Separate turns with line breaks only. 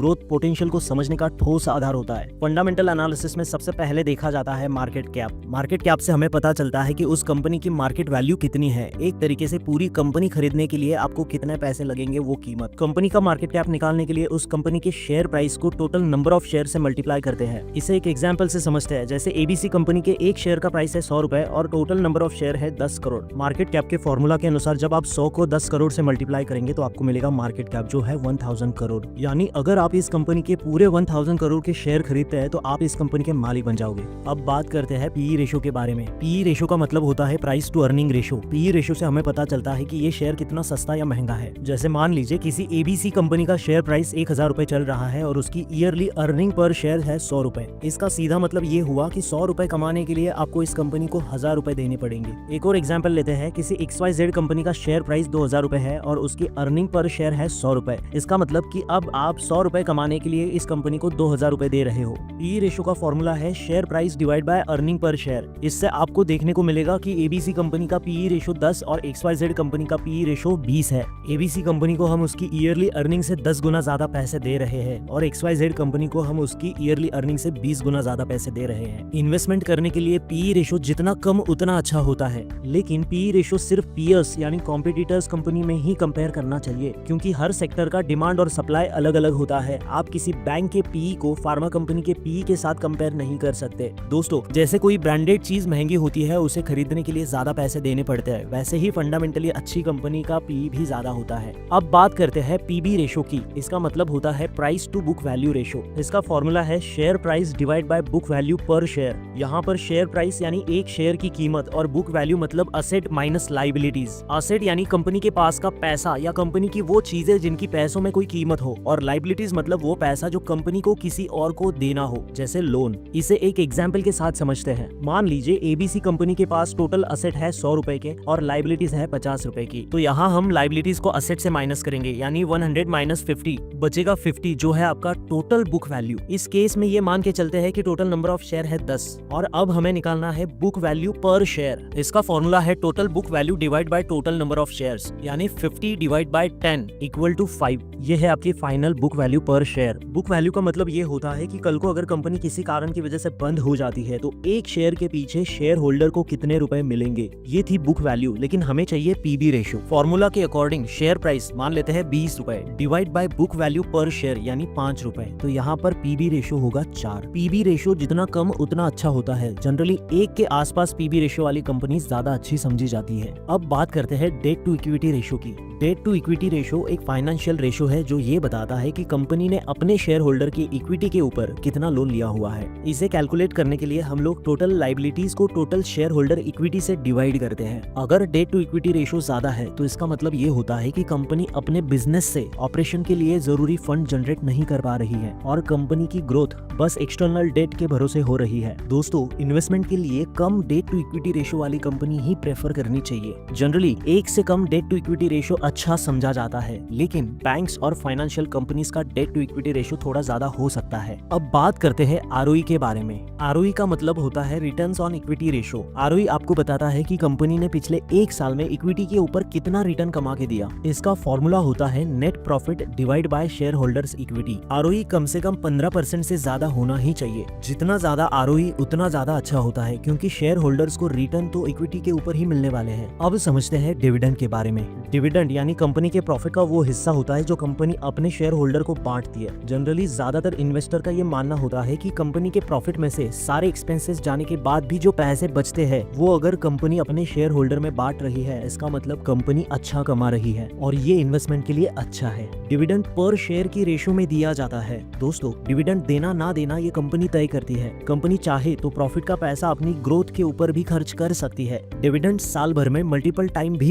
Growth potential को समझने का ठोस आधार होता है। फंडामेंटल एनालिसिस में सबसे पहले देखा जाता है मार्केट कैप। मार्केट कैप से हमें पता चलता है कि उस कंपनी की मार्केट वैल्यू कितनी है। एक तरीके से पूरी कंपनी खरीदने के लिए आपको कितने पैसे लगेंगे वो कीमत। कंपनी का मार्केट कैप निकालने के लिए उस कंपनी के शेयर प्राइस को टोटल नंबर ऑफ शेयर से मल्टीप्लाई करते हैं। इसे एक एग्जांपल से समझते हैं। जैसे एबीसी कंपनी के एक शेयर का प्राइस है 100 रुपए और टोटल नंबर ऑफ शेयर है 10 करोड़। मार्केट कैप के फॉर्मूला के अनुसार जब आप 100 को 10 करोड़ से मल्टीप्लाई करेंगे तो आपको मिलेगा मार्केट कैप जो है 1000 करोड़। यानी अगर आप इस कंपनी के पूरे 1000 करोड़ के शेयर खरीदते हैं तो आप इस कंपनी के मालिक बन जाओगे। अब बात करते हैं पीई रेशो के बारे में। पीई रेशो का मतलब होता है price to earning ratio. PE ratio से हमें पता चलता है कि ये शेयर कितना सस्ता या महंगा है। जैसे मान लीजिए किसी एबीसी कंपनी का शेयर प्राइस 1000 रुपए चल रहा है और उसकी ईयरली अर्निंग पर शेयर है 100 रुपए। इसका सीधा मतलब ये हुआ कि 100 रुपए कमाने के लिए आपको इस कंपनी को 1000 रुपए देने पड़ेंगे। एक और एग्जांपल लेते हैं। किसी XYZ कंपनी का शेयर प्राइस 2000 रुपए है और उसकी अर्निंग पर शेयर है 100 रुपए। इसका मतलब कि अब आप 100 रुपए कमाने के लिए इस कंपनी को 2000 रुपए दे रहे हो। पीई रेशो का फॉर्मूला है share price divide by earning per share. इससे आपको देखने को मिलेगा कि एबीसी कंपनी का पीई रेशो 10 और XYZ कंपनी का पीई रेशो 20 है। एबीसी कंपनी को हम उसकी ईयरली अर्निंग से 10 गुना ज्यादा पैसे दे रहे हैं और XYZ कंपनी को हम उसकी ईयरली अर्निंग से 20 गुना ज्यादा पैसे दे रहे हैं। इन्वेस्टमेंट करने के लिए पीई रेशो जितना कम उतना अच्छा होता है, लेकिन पीई रेशो सिर्फ पीयर्स यानी कॉम्पिटिटर्स कंपनी में ही कंपेयर करना चाहिए, क्योंकि हर सेक्टर का डिमांड और सप्लाई अलग अलग होता है। आप किसी बैंक के पीई को फार्मा कंपनी के पीई के साथ कंपेयर नहीं कर सकते। दोस्तों, जैसे कोई ब्रांडेड चीज महंगी होती है उसे खरीदने के लिए ज्यादा पैसे देने पड़ते हैं, वैसे ही फंडामेंटली अच्छी कंपनी का पीई भी ज्यादा होता है। अब बात करते हैं पीबी रेशो की। इसका मतलब होता है price to book value ratio. इसका फॉर्मूला है share price divide by book value per share. यहाँ पर शेयर प्राइस यानी एक शेयर की कीमत और बुक वैल्यू मतलब असेट माइनस लाइबिलिटीज। असेट यानी कंपनी के पास का पैसा या कंपनी की वो चीजें जिनकी पैसों में कोई कीमत हो, और लाइबिलिटीज मतलब वो पैसा जो कंपनी को किसी और को देना हो, जैसे लोन। इसे एक एग्जाम्पल के साथ समझते हैं। मान लीजिए एबीसी कंपनी के पास टोटल असेट है 100 रुपए के और लाइबिलिटीज है 50 रुपए की। तो यहाँ हम लाइबिलिटीज को असेट से माइनस करेंगे, यानी 100 माइनस 50 बचेगा 50, जो है आपका टोटल बुक वैल्यू। इस केस में ये मान के चलते हैं कि टोटल नंबर ऑफ शेयर है 10 और अब हमें निकालना है बुक वैल्यू पर शेयर। इसका फॉर्मूला है total book value divide by total number of shares, यानी 50 डिवाइड बाय 10 इक्वल टू 5। ये है आपकी final book value per share. Book value का मतलब ये होता है कि कल को अगर कंपनी किसी कारण की वजह से बंद हो जाती है तो एक शेयर के पीछे शेयर होल्डर को कितने रुपए मिलेंगे। ये थी बुक वैल्यू, लेकिन हमें चाहिए पीबी रेशो। फॉर्मूला के अकॉर्डिंग शेयर प्राइस मान लेते हैं 20 रुपए divide by book value per share यानी 5 रुपए। तो यहाँ पर पीबी रेशो होगा 4। पीबी रेशो जितना कम उतना अच्छा होता है। जनरली 1 के आसपास पीबी रेशो वाली कंपनी ज्यादा अच्छी समझी जाती है। अब बात करते हैं डेट टू इक्विटी रेशो की। डेट टू इक्विटी रेशो एक फाइनेंशियल रेशो है जो ये बताता है कि कंपनी ने अपने शेयर होल्डर की इक्विटी के ऊपर कितना लोन लिया हुआ है। इसे कैलकुलेट करने के लिए हम लोग टोटल लाइबिलिटीज को टोटल शेयर होल्डर इक्विटी से डिवाइड करते हैं। अगर डेट टू इक्विटी रेशो ज्यादा है तो इसका मतलब ये होता है कि कंपनी अपने बिजनेस से ऑपरेशन के लिए जरूरी फंड जनरेट नहीं कर पा रही है और कंपनी की ग्रोथ बस एक्सटर्नल डेट के भरोसे हो रही है। दोस्तों, इन्वेस्टमेंट के लिए कम डेट टू इक्विटी रेशो वाली कंपनी ही प्रेफर करनी चाहिए। जनरली 1 से कम डेट टू इक्विटी रेशो अच्छा समझा जाता है, लेकिन बैंक्स और फाइनेंशियल कंपनीज का डेट टू इक्विटी रेशो थोड़ा ज्यादा हो सकता है। अब बात करते हैं आरओई के बारे में। आरओई का मतलब होता है returns on equity ratio. ROE आपको बताता है कि कंपनी ने पिछले 1 साल में इक्विटी के ऊपर कितना रिटर्न कमा के दिया। इसका फॉर्मूला होता है net profit divide by shareholders equity. ROE कम से कम 15% से ज्यादा होना ही चाहिए। जितना ज्यादा आरओई उतना ज्यादा अच्छा होता है, क्योंकि शेयर होल्डर्स को रिटर्न तो इक्विटी के ऊपर ही मिलने वाले हैं। अब समझते हैं डिविडेंड के बारे में। डिविडेंड यानी कंपनी के प्रॉफिट का वो हिस्सा होता है जो कंपनी अपने शेयर होल्डर को बांटती है। जनरली ज्यादातर इन्वेस्टर का ये मानना होता है कि कंपनी के प्रॉफिट में से सारे एक्सपेंसेस जाने के बाद भी जो पैसे बचते हैं वो अगर कंपनी अपने शेयर होल्डर में बांट रही है, इसका मतलब कंपनी अच्छा कमा रही है और ये इन्वेस्टमेंट के लिए अच्छा है। डिविडेंड पर शेयर की रेशो में दिया जाता है। दोस्तों, डिविडेंड देना ना देना ये कंपनी तय करती है। कंपनी चाहे तो प्रॉफिट का पैसा अपनी ग्रोथ के ऊपर भी खर्च कर सकती है। डिविडेंड साल भर में मल्टीपल टाइम भी